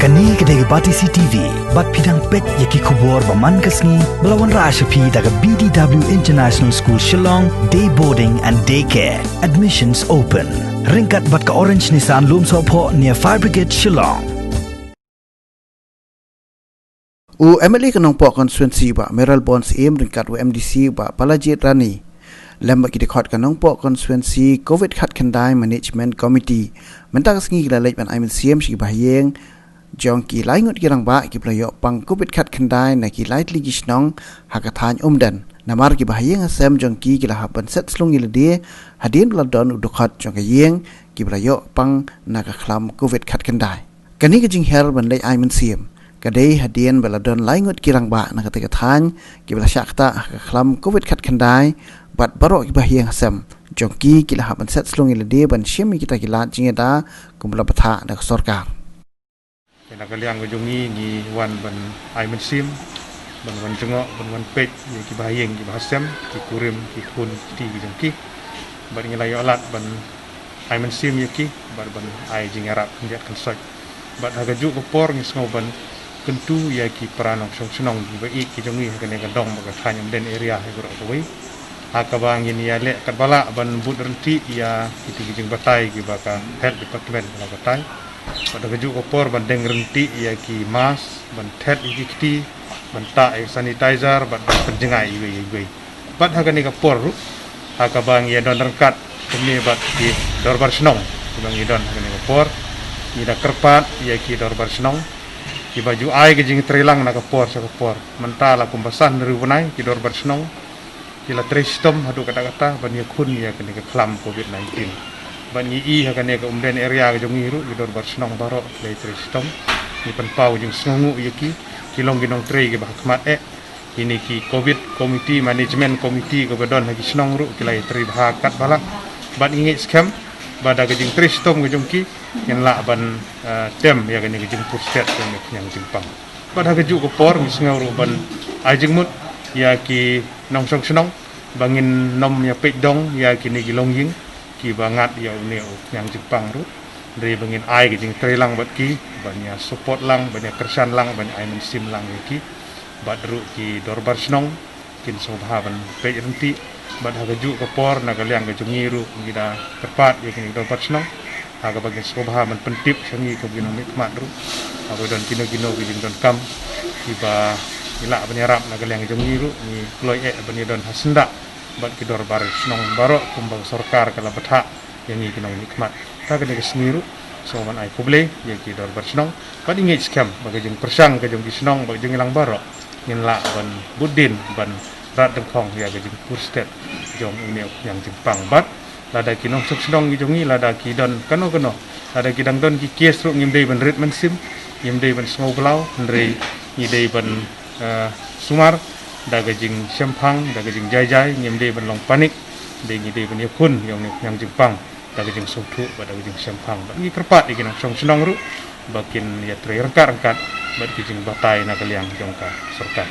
Kani kedai batisi TV, bat pidang pet yaki kubur baman kasni melawan Rashapi daga BDW International School Shillong, day boarding and daycare. Admissions open. Ryngkat bat ka Orange Nissan Lum Sopo near Fire Brigade Shillong. MLA kanong po constituency ba Meral Bonds aim Ryngkat MDC ba Palajit Rani. Lembak kita khot kanong po constituency COVID khat kendai management committee. Mentak sengi kita Leit ban Mynsiem si bahayeng jong ki lai ngot kirang ba ki playo pang COVID khat kendai na ki Leit ligi snong hakathan umdan. Namar ki bahayeng asem jong ki kila haban set slung ilade hadin bladon udukhat jong kayeng ki playo pang nakaklam COVID khat kendai. Kani ka Jingïarap ban Leit Mynsiem. Kadai hadian baladon laingut kirang ba na ketika than kibla syakta kelam COVID khat kendai bat barok kibah yang asam jongki kila haban set slung ilade ban syem kita kila jingeda kumbla batha na sorkar kena kaliang gojungi ni wan ban Mynsiem ban wan jengok ban wan pet ni kibah yang kibah asam ki kurim ki kun ti jongki ban ngilai alat ban Mynsiem yaki ban Jingïarap ndiat kan soj bat hagaju kopor ni sngoban kentu ya ki peranong senong ba ik ki jongi kene gadong ba khanyam den area he gro ko wi akabang ini ya le kat bala ban bud renti ya kiti jing batai ki ba ka health department la batai pada gaju kopor ban deng renti ya ki mas ban thet iki kiti ban ta sanitizer ban penjengai wi bat hagani ka por akabang ya don rengkat kemi bat ki dorbar senong bang idon hagani ka por ida kerpat ya ki dorbar senong ki baju ai ke jing trilang na kapor sa kapor mentala kumbasan dari bunai ki dor bersnong ki la tristom hadu kata-kata ban ya kun ya kene ke klam COVID-19 ban yi ha kene ke umden area ke jongiru ki dor bersnong baro le tristom ni pen pau jing snongu yaki ki long ginong tri ke bahkmat ini ki COVID committee management committee ke badon ha ki snong ru ki la tri bahakat bala ban ingit scam bada ke jing tristom ke jongki yang la ban tem ya kene ke jing pusat yang Jepang pada keju kopor misngau ban ajing mut ya ki nong song senong bangin nom ya pek dong ya kini ki longjing ki bangat ya une yang Jepang ru dari bangin ai ke jing trelang bat ki banyak support lang banyak kersan lang banyak Mynsiem lang ki bat ru ki dorbar senong kin sobhaban pek renti bat hagaju kopor na kaliang ke jungiru kita tepat ya kini dorbar senong aga bagian sobha man pentip sangi ko ginong nikmat ru ako don kino gidin don kam tiba ila Mynsiem na galang jongiru ni kloi bani don hasenda bat kidor bar snong baro kumbang sorkar kala batha yang ginong nikmat ta kene ke sniru so man ai kuble ya kidor bar snong bat ingi skam bagai jeng persang ke jong snong bagai jeng ilang baro ngin la ban budin ban rat dengkong ya ke jeng purstet jong ini yang Jepang bat lada kinong senong jongi lada kidon kano lada kidang don ki kies ru ngimdei ban rit Mynsiem ngimdei ban snoblau ndrei ngidei ban sumar daga jing sempang daga jing jai ngimdei ban long panik de ngidei ban yakun yang Jepang daga jing sotu daga jing sempang ngi kerpat iki nang senong ru bakin ya tre rengkat bat ki jing batai na kaliang jongka serta